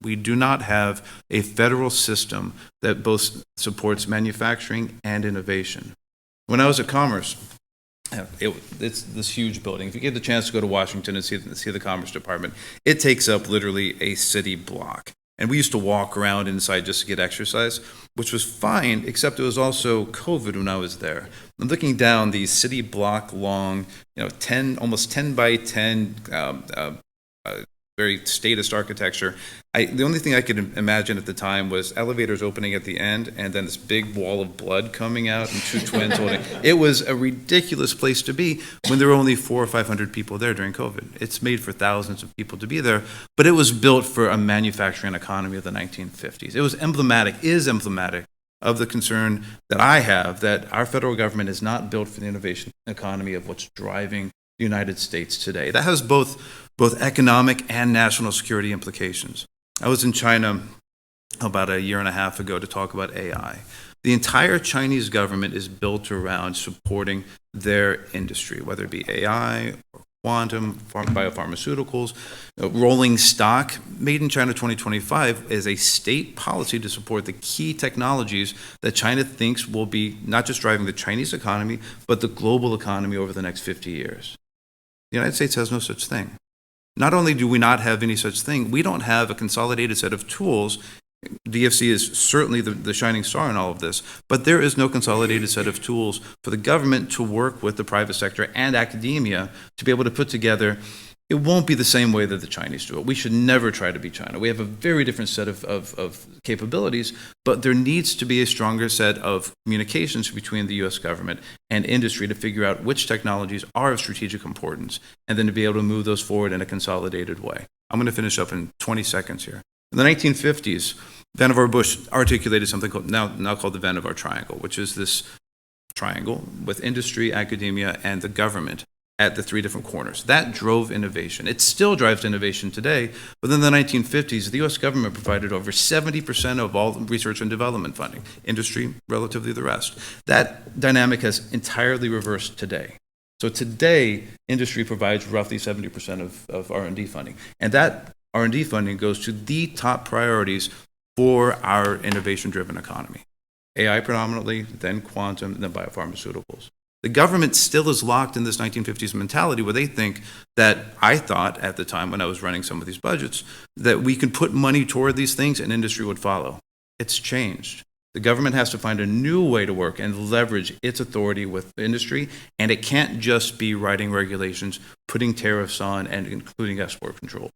We do not have a federal system that both supports manufacturing and innovation. When I was at Commerce, it's this huge building. If you get the chance to go to Washington and see the Commerce Department, it takes up literally a city block. And we used to walk around inside just to get exercise, which was fine, except it was also COVID when I was there. I'm looking down these city block long, almost 10 by 10, very statist architecture. The only thing I could imagine at the time was elevators opening at the end and then this big wall of blood coming out and two twins holding. It was a ridiculous place to be when there were only 400 or 500 people there during COVID. It's made for thousands of people to be there, but it was built for a manufacturing economy of the 1950s. It was is emblematic of the concern that I have that our federal government is not built for the innovation economy of what's driving the United States today. That has both economic and national security implications. I was in China about a year and a half ago to talk about AI. The entire Chinese government is built around supporting their industry, whether it be AI or quantum, biopharmaceuticals, rolling stock. Made in China 2025 is a state policy to support the key technologies that China thinks will be not just driving the Chinese economy, but the global economy over the next 50 years. The United States has no such thing. Not only do we not have any such thing, we don't have a consolidated set of tools. DFC is certainly the shining star in all of this, but there is no consolidated set of tools for the government to work with the private sector and academia to be able to put together. It won't be the same way that the Chinese do it. We should never try to be China. We have a very different set of capabilities, but there needs to be a stronger set of communications between the U.S. government and industry to figure out which technologies are of strategic importance, and then to be able to move those forward in a consolidated way. I'm going to finish up in 20 seconds here. In the 1950s, Vannevar Bush articulated something now called the Vannevar Triangle, which is this triangle with industry, academia, and the government at the three different corners. That drove innovation. It still drives innovation today, but in the 1950s, the U.S. government provided over 70% of all research and development funding, industry relatively the rest. That dynamic has entirely reversed today. So today, industry provides roughly 70% of R&D funding, and that R&D funding goes to the top priorities for our innovation-driven economy. AI predominantly, then quantum, and then biopharmaceuticals. The government still is locked in this 1950s mentality where they think that, I thought at the time when I was running some of these budgets, that we could put money toward these things and industry would follow. It's changed. The government has to find a new way to work and leverage its authority with industry, and it can't just be writing regulations, putting tariffs on, and including export control.